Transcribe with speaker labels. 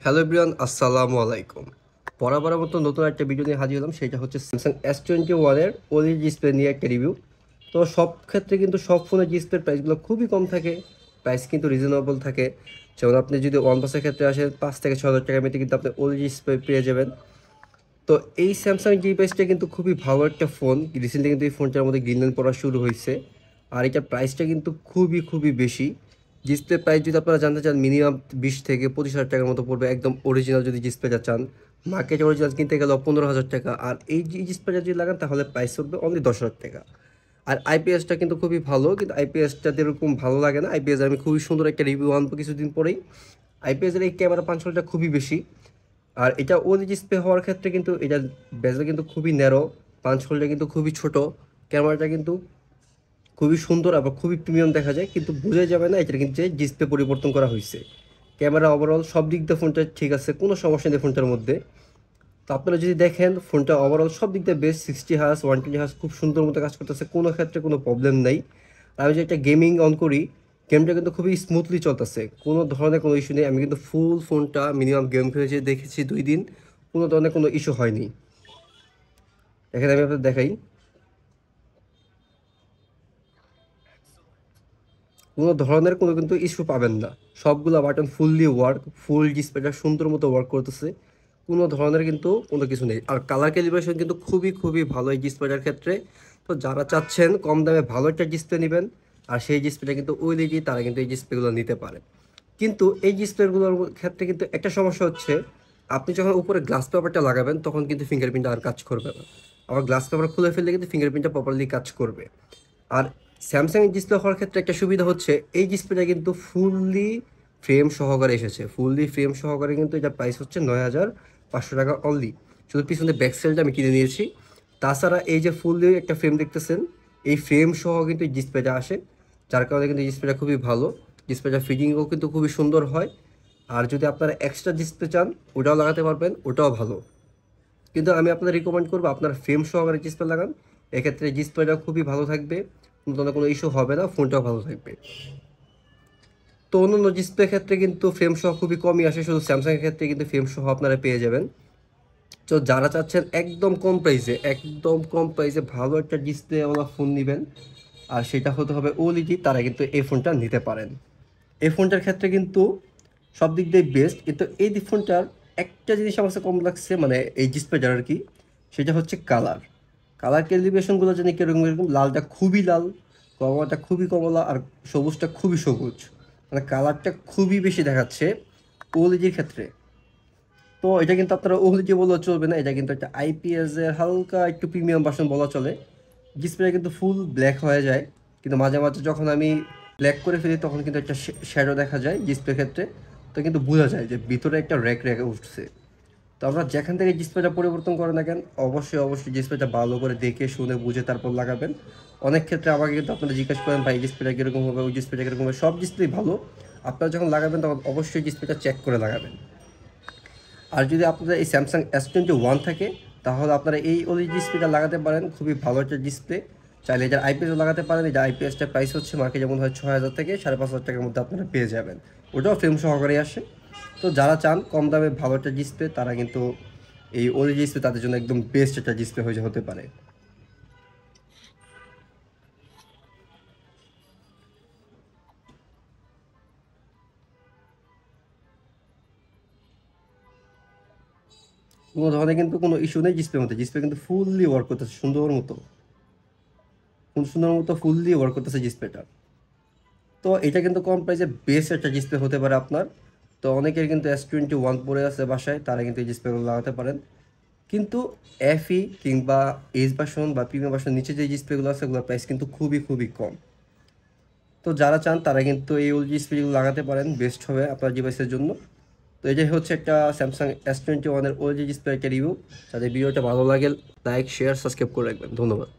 Speaker 1: Hello everyone, আসসালামু আলাইকুম। বরাবরের মতো নতুন একটা ভিডিও নিয়ে হাজির হলাম। সেটা হচ্ছে স্যামসাং S21 এর OLED ডিসপ্লে নিয়ে একটা রিভিউ। তো সব ক্ষেত্রে কিন্তু সব ফোনের ডিসপ্লের প্রাইসগুলো খুবই কম থাকে, প্রাইস কিন্তু রিজনেবল থাকে। যেমন আপনি যদি OnePlus-এর ক্ষেত্রে আসেন 5 থেকে 6 হাজার টাকার মধ্যে কিন্তু আপনি OLED ডিসপ্লে পেয়ে যাবেন। তো এই স্যামসাং জি প্রাইসটা কিন্তু খুবই ভালো একটা ফোন। রিসেন্টলি কিন্তু এই ফোনটার মধ্যে গ্রিনল্যান্ড পড়া শুরু হয়েছে, আর এটার প্রাইসটা কিন্তু খুবই খুবই বেশি। ডিসপ্লে প্রাইস যদি আপনারা জানতে চান, মিনিমাম 20 থেকে 25 হাজার টাকার মতো পড়বে একদম অরিজিনাল যদি ডিসপ্লেটা চান। মার্কেট অরিজিনাল কিনতে গেলে 15 হাজার টাকা, আর এই ডিসপ্লেটা যদি লাগান তাহলে প্রাইস পড়বে অনলি 10 হাজার টাকা। আর আইপিএসটা কিন্তু খুবই ভালো, কিন্তু আইপিএসটা এরকম ভালো লাগে না। আইপিএস আমি খুবই সুন্দর একটা রিভিউ আনবো কিছুদিন পরেই। আইপিএসের এই ক্যামেরা পাঞ্চলটা খুবই বেশি। আর এটা ওএলইডি ডিসপ্লে হওয়ার ক্ষেত্রে কিন্তু এটা বেজটা কিন্তু খুবই ন্যারো, পাঞ্চ হোলটা কিন্তু খুবই ছোট, ক্যামেরাটা কিন্তু খুবই সুন্দর, আবার খুবই প্রিমিয়াম দেখা যায়, কিন্তু বোঝা যাবে না এটা কিন্তু ডিসপ্লে পরিবর্তন করা হয়েছে। ক্যামেরা ওভারঅল সব দিক দিয়ে ফোনটা ঠিক আছে, কোনো সমস্যা নেই ফোনটার মধ্যে। তো আপনারা যদি দেখেন ফোনটা ওভারঅল সব দিক দিয়ে বেস্ট, 60 হার্জ 120 হার্জ খুব সুন্দর মতো কাজ করতেছে, কোনো ক্ষেত্রে কোনো প্রবলেম নেই। আর আমি যে একটা গেমিং অন করি, গেমটা কিন্তু খুবই স্মুথলি চলতেছে, কোনো ধরনের কোনো ইস্যু নেই। আমি কিন্তু ফুল ফোনটা মিনিমাম গেম খেলেছি দেখেছি 2 দিন, কোনো ধরনের কোনো ইস্যু হয়নি। দেখেন আমি আপনাদের দেখাই, কোনো ধরনের কোনো কিন্তু ইস্যু পাবেন না। সবগুলো বাটন ফুললি ওয়ার্ক, ফুল ডিসপ্লেটা সুন্দর মতো ওয়ার্ক করতেছে, কোনো ধরনের কিন্তু কোনো কিছু নেই। আর কালার ক্যালিব্রেশন কিন্তু খুবই খুবই ভালো এই ডিসপ্লেটার ক্ষেত্রে। তো যারা চাচ্ছেন কম দামে ভালো একটা ডিসপ্লে নেবেন, আর সেই ডিসপ্লেটা কিন্তু ওইদিকে, তারা কিন্তু এই ডিসপ্লেগুলো নিতে পারে। কিন্তু এই ডিসপ্লেগুলোর ক্ষেত্রে কিন্তু একটা সমস্যা হচ্ছে, আপনি যখন উপরে গ্লাস পেপারটা লাগাবেন তখন কিন্তু ফিঙ্গারপ্রিন্টটা আর কাজ করবে না। আবার গ্লাস পেপার খুলে ফেললে কিন্তু ফিঙ্গারপ্রিন্টটা প্রপারলি কাজ করবে। আর স্যামসাং এর ডিসপ্লে হওয়ার ক্ষেত্রে একটা সুবিধা হচ্ছে, এই ডিসপ্লেটা কিন্তু ফুললি ফ্রেম সহকারে এসেছে। ফুললি ফ্রেম সহকারে কিন্তু এটা প্রাইস হচ্ছে 9,500 টাকা অনলি। শুধু পিছনে ব্যাকসেলটা আমি কিনে নিয়েছি। তাছাড়া এই যে ফুললি একটা ফ্রেম দেখতেছেন, এই ফ্রেম সহ কিন্তু এই ডিসপ্লেটা আসে, যার কারণে কিন্তু ডিসপ্লেটা খুবই ভালো। ডিসপ্লেটা ফিটিংও কিন্তু খুবই সুন্দর হয়। আর যদি আপনারা এক্সট্রা ডিসপ্লে চান ওটাও লাগাতে পারবেন, ওটাও ভালো। কিন্তু আমি আপনাদের রিকমেন্ড করবো আপনার ফ্রেম সহকারে ডিসপ্লে লাগান, এক্ষেত্রে ডিসপ্লেটা খুবই ভালো থাকবে, কোনো ইস্যু হবে না, ফোনটাও ভালো থাকবে। তো অন্যান্য ডিসপ্লের ক্ষেত্রে কিন্তু ফ্রেম সহ খুবই কমই আসে, শুধু স্যামসাংয়ের ক্ষেত্রে কিন্তু ফ্রেম সহ আপনারা পেয়ে যাবেন। তো যারা চাচ্ছেন একদম কম প্রাইসে ভালো একটা ডিসপ্লেওয়ালা ফোন নেবেন, আর সেটা হতে হবে ওএলইডি, তারা কিন্তু এই ফোনটা নিতে পারেন। এই ফোনটার ক্ষেত্রে কিন্তু সব দিক দিয়ে বেস্ট, কিন্তু এই ফোনটার একটা জিনিস আমার কাছে কম লাগছে, মানে এই ডিসপ্লেটার আর কি, সেটা হচ্ছে কালার। কালার ক্যালিব্রেশনগুলো জানি কীরকম এরকম, লালটা খুবই লাল, কমলাটা খুবই কমলা, আর সবুজটা খুবই সবুজ, মানে কালারটা খুবই বেশি দেখাচ্ছে ওএলইডির ক্ষেত্রে। তো এটা কিন্তু আপনারা ওএলইডি বলা চলবে না, এটা কিন্তু একটা আইপিএস এর হালকা একটু প্রিমিয়াম ভার্সন বলা চলে। ডিসপ্লে কিন্তু ফুল ব্ল্যাক হয়ে যায়, কিন্তু মাঝে মাঝে যখন আমি ব্ল্যাক করে ফেলি তখন কিন্তু একটা শ্যাডো দেখা যায় ডিসপ্লের ক্ষেত্রে। তো কিন্তু বোঝা যায় যে ভিতরে একটা র্যাক র্যাকে উঠছে। তো আমরা যেখান থেকে ডিসপ্লেটা পরিবর্তন করেন না কেন, অবশ্যই ডিসপ্লেটা ভালো করে দেখে শুনে বুঝে তারপর লাগাবেন। অনেক ক্ষেত্রে আমাকে কিন্তু আপনারা জিজ্ঞেস করেন ভাই এই ডিসপ্লেটা কীরকম হবে, ওই ডিসপ্লেটা কীরকম হবে। সব ডিসপ্লেই ভালো, আপনারা যখন লাগাবেন তখন অবশ্যই ডিসপ্লেটা চেক করে লাগাবেন। আর যদি আপনাদের এই স্যামসাং S21 থাকে, তাহলে আপনারা এই ওএলইডি ডিসপ্লেটা লাগাতে পারেন, খুবই ভালো একটা ডিসপ্লে। চাইলে এটার আইপিএসও লাগাতে পারেন। এটা আইপিএসটার প্রাইস হচ্ছে মার্কেট যেমন হয় 6,000 থেকে 5,500 টাকার মধ্যে আপনারা পেয়ে যাবেন, ওটাও ফ্রেম সহকারে আসে। তো যারা চান কম দামে ভালো একটা ডিসপ্লে, তারা কিন্তু এই ওএলইডি ডিসপ্লে তাদের জন্য একদম বেস্ট একটা ডিসপ্লে হতে পারে। কোনো ধরনের কিন্তু কোনো ইস্যু নেই ডিসপ্লের মধ্যে, ডিসপ্লে কিন্তু ফুললি ওয়ার্ক করতেছে সুন্দর মতো ফুললি ওয়ার্ক করতেছে ডিসপ্লেটা। তো এটা কিন্তু কম প্রাইসে বেস্ট একটা ডিসপ্লে হতে পারে আপনার। তো অনেকের কিন্তু S21 পড়ে আছে বাসায়, তারা কিন্তু এই ডিসপ্লেগুলো লাগাতে পারেন। কিন্তু FE কিংবা এইচ ভার্সন বা প্রিমিয়াম ভার্সন নিচে যে ডিসপ্লেগুলো আছে ওগুলোর প্রাইস কিন্তু খুবই খুবই কম। তো যারা চান তারা কিন্তু এই ওল্ড ডিসপ্লেগুলো লাগাতে পারেন, বেস্ট হবে আপনার ডিভাইসের জন্য। তো এটাই হচ্ছে একটা স্যামসাং S21 এর ওল্ড ডিসপ্লে একটা রিভিউ। তাদের ভিডিওটা ভালো লাগে লাইক শেয়ার সাবস্ক্রাইব করে রাখবেন, ধন্যবাদ।